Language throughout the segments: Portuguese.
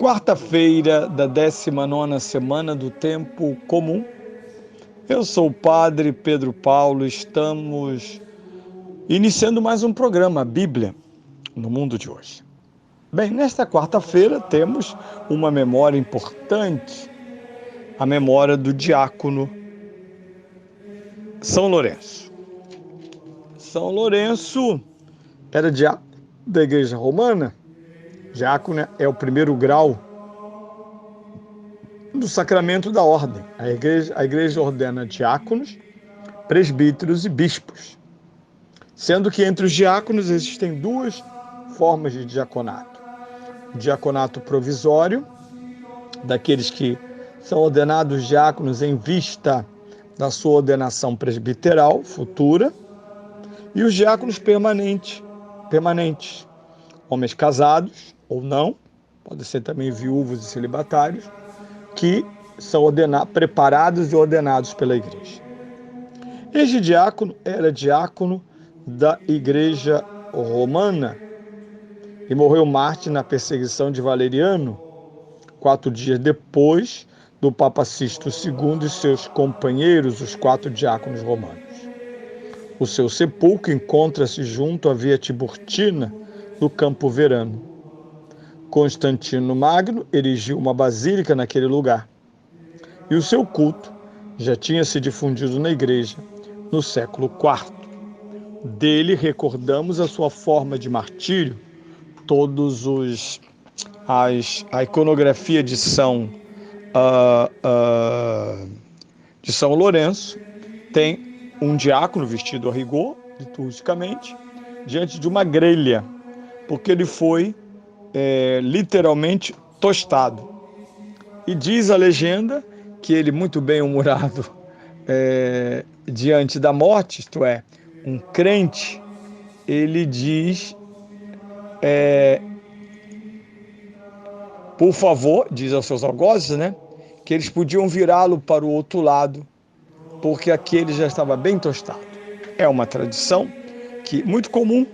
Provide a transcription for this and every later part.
quarta-feira da 19ª semana do Tempo Comum. Eu sou o Padre Pedro Paulo, estamos iniciando mais um programa, Bíblia, no mundo de hoje. Bem, nesta quarta-feira temos uma memória importante, a memória do diácono São Lourenço. São Lourenço era diácono da Igreja Romana. Diácono é o primeiro grau do sacramento da ordem. A igreja ordena diáconos, presbíteros e bispos, sendo que entre os diáconos existem duas formas de diaconato. O diaconato provisório, daqueles que são ordenados diáconos em vista da sua ordenação presbiteral futura, e os diáconos permanentes, homens casados ou não, podem ser também viúvos e celibatários, que são preparados e ordenados pela igreja. Este diácono era diácono da Igreja Romana e morreu mártir na perseguição de Valeriano, 4 dias depois do Papa Sisto II e seus companheiros, os 4 diáconos romanos. O seu sepulcro encontra-se junto à Via Tiburtina, no Campo Verano. Constantino Magno erigiu uma basílica naquele lugar, e o seu culto já tinha se difundido na igreja no século IV. Dele recordamos a sua forma de martírio. A iconografia de São Lourenço tem um diácono vestido a rigor, liturgicamente, diante de uma grelha, porque ele foi literalmente tostado. E diz a legenda que ele, muito bem-humorado diante da morte, isto é, um crente, ele diz, por favor, diz aos seus algozes, que eles podiam virá-lo para o outro lado, porque aquele já estava bem tostado. É uma tradição muito comum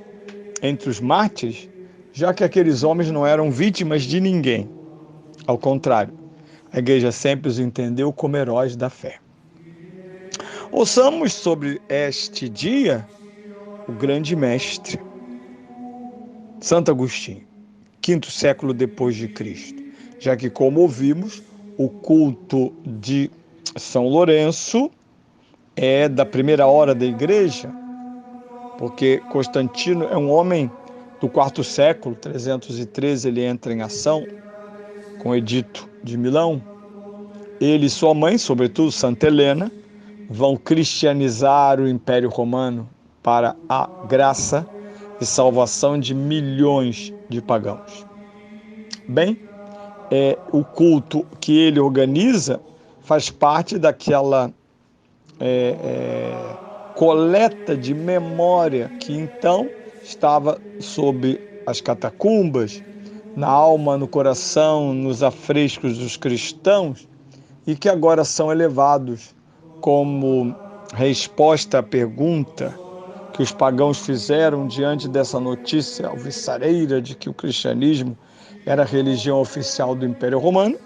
entre os mártires, já que aqueles homens não eram vítimas de ninguém. Ao contrário, a igreja sempre os entendeu como heróis da fé. Ouçamos sobre este dia o grande mestre, Santo Agostinho, 5º século depois de Cristo, já que, como ouvimos, o culto de São Lourenço é da primeira hora da igreja, porque Constantino é um homem do 4º século, 313, ele entra em ação com o Edito de Milão. Ele e sua mãe, sobretudo Santa Helena, vão cristianizar o Império Romano para a graça e salvação de milhões de pagãos. Bem, o culto que ele organiza faz parte daquela coleta de memória que então estava sob as catacumbas, na alma, no coração, nos afrescos dos cristãos, e que agora são elevados como resposta à pergunta que os pagãos fizeram diante dessa notícia alvissareira de que o cristianismo era a religião oficial do Império Romano.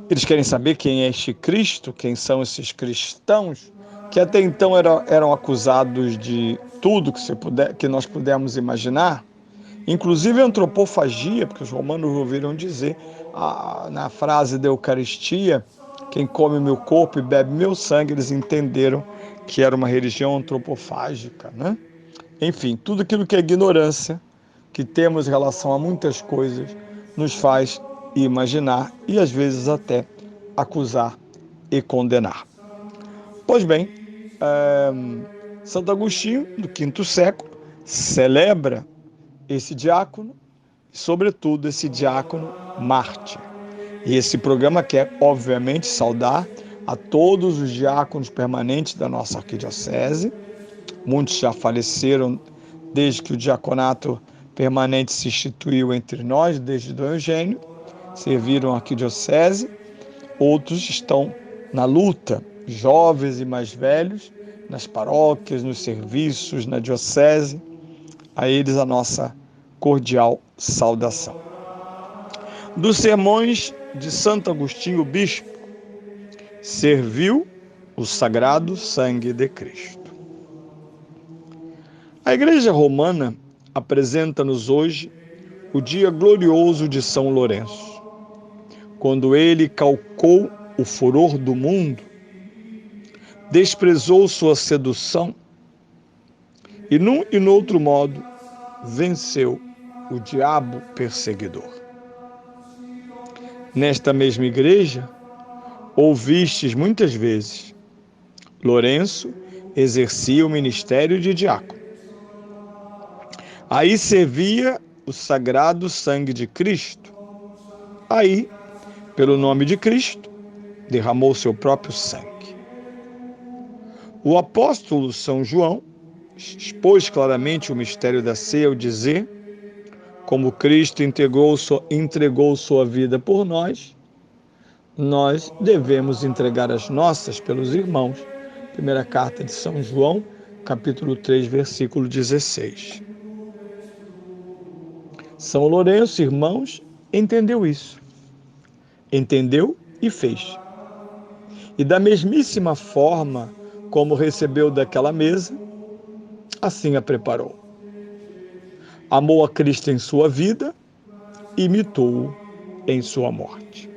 Eles querem saber quem é este Cristo, quem são esses cristãos, que até então eram acusados de tudo que nós pudermos imaginar, inclusive a antropofagia, porque os romanos ouviram dizer na frase da Eucaristia: quem come meu corpo e bebe meu sangue. Eles entenderam que era uma religião antropofágica, Enfim, tudo aquilo que é ignorância que temos em relação a muitas coisas nos faz imaginar e às vezes até acusar e condenar. Pois bem, Santo Agostinho, do 5º século, celebra esse diácono, e sobretudo esse diácono mártir. E esse programa quer, obviamente, saudar a todos os diáconos permanentes da nossa arquidiocese. Muitos já faleceram desde que o diaconato permanente se instituiu entre nós, desde Dom Eugênio, serviram a arquidiocese. Outros estão na luta, jovens e mais velhos, nas paróquias, nos serviços, na diocese. A eles a nossa cordial saudação. Dos sermões de Santo Agostinho Bispo, serviu o sagrado sangue de Cristo. A Igreja Romana apresenta-nos hoje o dia glorioso de São Lourenço, quando ele calcou o furor do mundo, desprezou sua sedução e, num e noutro modo, venceu o diabo perseguidor. Nesta mesma igreja, ouvistes muitas vezes, Lourenço exercia o ministério de diácono. Aí servia o sagrado sangue de Cristo. Aí, pelo nome de Cristo, derramou seu próprio sangue. O apóstolo São João expôs claramente o mistério da ceia ao dizer: como Cristo entregou sua vida por nós, nós devemos entregar as nossas pelos irmãos. Primeira carta de São João, capítulo 3, versículo 16. São Lourenço, irmãos, entendeu isso. Entendeu e fez. E da mesmíssima forma como recebeu daquela mesa, assim a preparou. Amou a Cristo em sua vida, imitou-o em sua morte.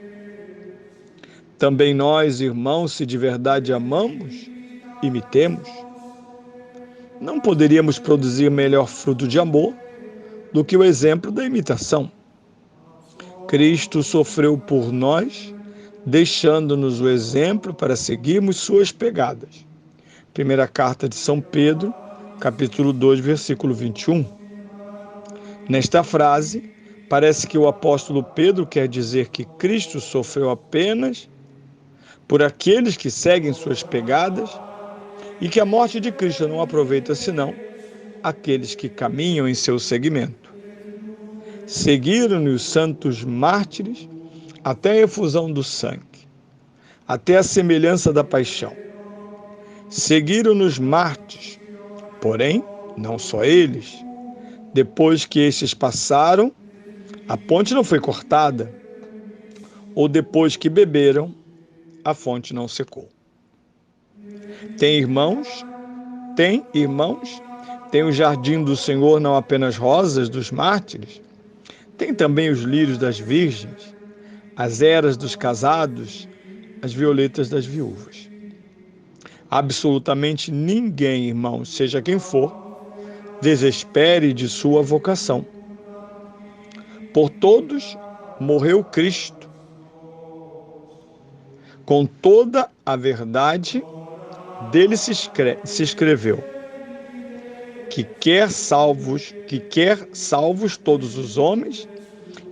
Também nós, irmãos, se de verdade amamos, imitemos. Não poderíamos produzir melhor fruto de amor do que o exemplo da imitação. Cristo sofreu por nós, deixando-nos o exemplo para seguirmos suas pegadas. Primeira carta de São Pedro, capítulo 2, versículo 21. Nesta frase, parece que o apóstolo Pedro quer dizer que Cristo sofreu apenas por aqueles que seguem suas pegadas e que a morte de Cristo não aproveita senão aqueles que caminham em seu seguimento. Seguiram-no os santos mártires até a efusão do sangue, até a semelhança da paixão. Seguiram-nos mártires, porém, não só eles. Depois que estes passaram, a ponte não foi cortada, ou depois que beberam, a fonte não secou. Tem irmãos, tem o jardim do Senhor não apenas rosas dos mártires, tem também os lírios das virgens, as eras dos casados, as violetas das viúvas. Absolutamente ninguém, irmãos, seja quem for, desespere de sua vocação. Por todos morreu Cristo. Com toda a verdade dele se escreveu que quer salvos todos os homens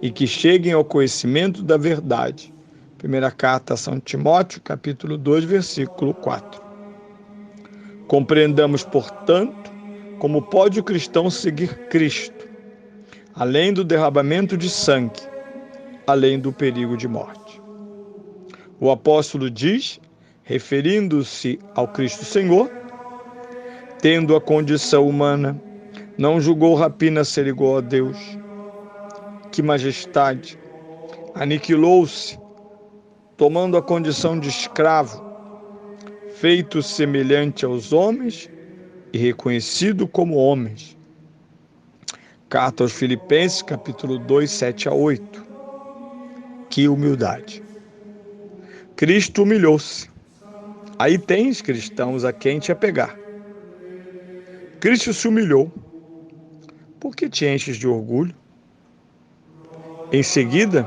e que cheguem ao conhecimento da verdade. Primeira carta a São Timóteo, capítulo 2, versículo 4. Compreendamos, portanto, como pode o cristão seguir Cristo, além do derramamento de sangue, além do perigo de morte. O apóstolo diz, referindo-se ao Cristo Senhor, tendo a condição humana, não julgou rapina ser igual a Deus. Que majestade! Aniquilou-se, tomando a condição de escravo, feito semelhante aos homens e reconhecido como homens. Carta aos Filipenses, capítulo 2, 7 a 8. Que humildade! Cristo humilhou-se. Aí tens, cristãos, a quem te apegar. Cristo se humilhou. Por que te enches de orgulho? Em seguida,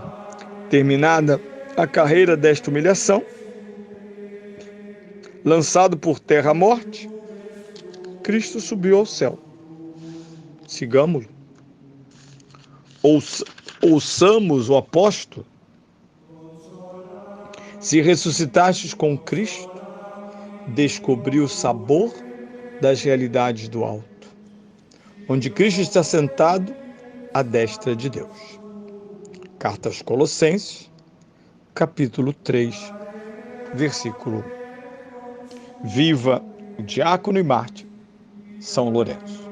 terminada a carreira desta humilhação, lançado por terra à morte, Cristo subiu ao céu. Sigamos-lo. Ouçamos o apóstolo. Se ressuscitastes com Cristo, descobri o sabor das realidades do alto, onde Cristo está sentado à destra de Deus. Carta aos Colossenses, capítulo 3, versículo 1. Viva o diácono e mártir São Lourenço.